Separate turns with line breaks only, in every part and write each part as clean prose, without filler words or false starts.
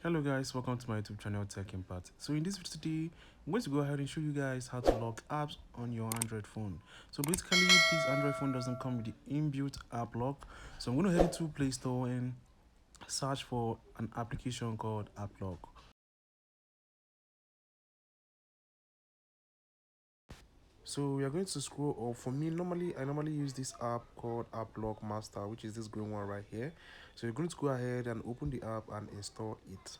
Hello guys, welcome to my YouTube channel Tech Impact. So in this video today, I'm going to go ahead and show you guys how to lock apps on your Android phone. So basically this Android phone doesn't come with the inbuilt app lock. So I'm going to head to Play Store and search for an application called App Lock. So we are going to scroll up. For me, I normally use this app called App Lock Master, which is this green one right here. So you're going to go ahead and open the app and install it.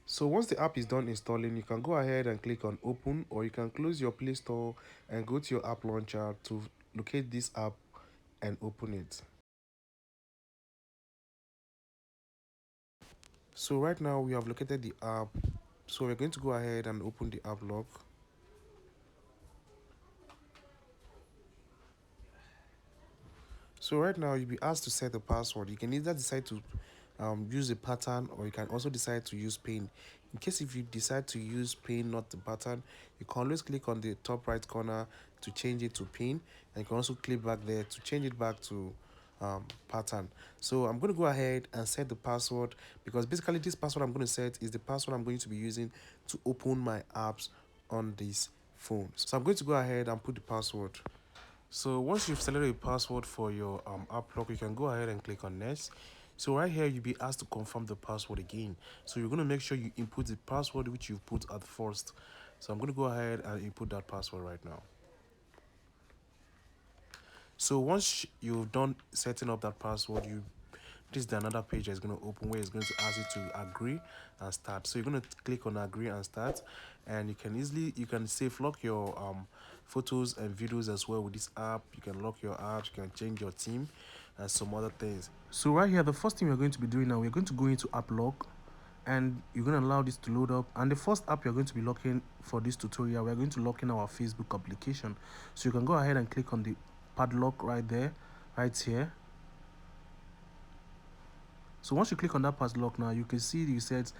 So once the app is done installing, you can go ahead and click on open, or you can close your Play Store and go to your app launcher to locate this app and open it. So right now we have located the app. So we're going to go ahead and open the app lock. So right now you'll be asked to set a password. You can either decide to use a pattern, or you can also decide to use PIN. In case if you decide to use PIN, not the pattern, you can always click on the top right corner to change it to PIN, and you can also click back there to change it back to pattern. So I'm going to go ahead and set the password, because basically this password I'm going to set is the password I'm going to be using to open my apps on this phone. So I'm going to go ahead and put the password. So once you've selected a password for your app lock, you can go ahead and click on next. So right here, you'll be asked to confirm the password again. So you're going to make sure you input the password which you put at first. So I'm going to go ahead and input that password right now. So once you've done setting up that password, this is another page that's going to open, where it's going to ask you to agree and start. So you're going to click on agree and start, and you can save lock your photos and videos as well with this app. You can lock your apps, you can change your theme and some other things. So right here, the first thing we're going to be doing now, we're going to go into app lock, and you're going to allow this to load up. And the first app you're going to be locking for this tutorial, we're going to lock in our Facebook application. So you can go ahead and click on the padlock right there, right here. So once you click on that padlock, now you can see you said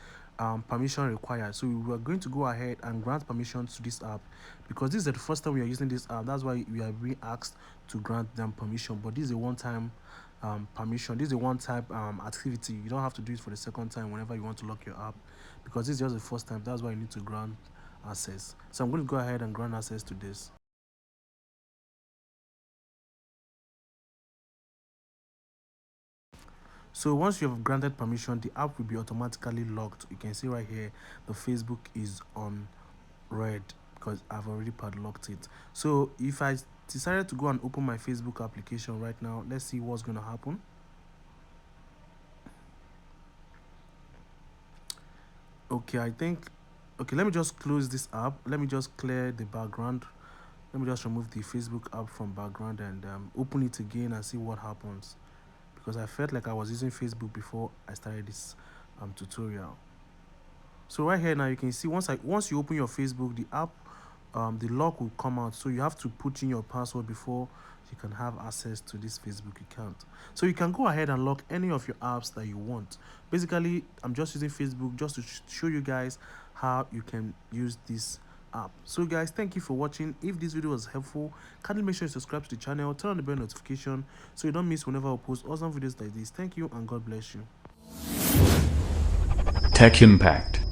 permission required. So we are going to go ahead and grant permission to this app, because this is the first time we are using this app. That's why we are being asked to grant them permission. But this is a one-time permission. This is a one-time activity. You don't have to do it for the second time whenever you want to lock your app, because this is just the first time. That's why you need to grant access. So I'm going to go ahead and grant access to this. So once you have granted permission, the app will be automatically locked. You can see right here the Facebook is on red because I've already padlocked it. So if I decided to go and open my Facebook application right now, let's see what's going to happen. Okay, let me just close this app. Let me just clear the background. Let me just remove the Facebook app from background and open it again and see what happens, because I felt like I was using Facebook before I started this tutorial. So right here now you can see once you open your Facebook, the app the lock will come out. So you have to put in your password before you can have access to this Facebook account. So you can go ahead and lock any of your apps that you want. Basically, I'm just using Facebook just to show you guys how you can use this app. So guys, thank you for watching. If this video was helpful, kindly make sure you subscribe to the channel, turn on the bell notification so you don't miss whenever I post awesome videos like this. Thank you and God bless you.
Tech Impact.